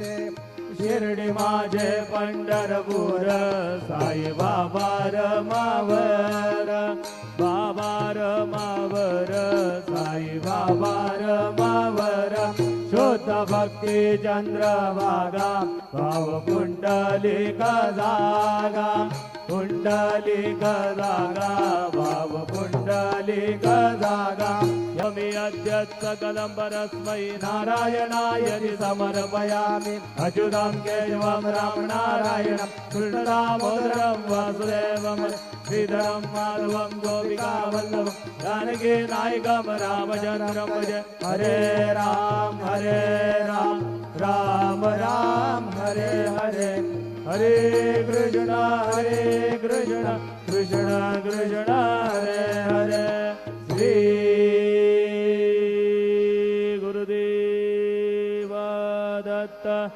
शिर्डी माझे पंढरपूर साई बाबा रमावर बाबा रमावर साई बाबा रमावर शुद्ध भक्ती चंद्रभागा भाव कुंडलिक जागा कुंडलिक जागा भाव कुंडलिक जागा यमी अद्य सकलं परस्मै नारायणाय समर्पयामि अच्युतं केशवं राम नारायणं कृष्णदामोदरं वासुदेवं श्रीधरं माधवं गोपिकावल्लभं जानकी नायकं रामचन्द्रं भजे हरे राम राम राम हरे हरे हरे कृष्ण कृष्ण कृष्ण हरे हरे श्री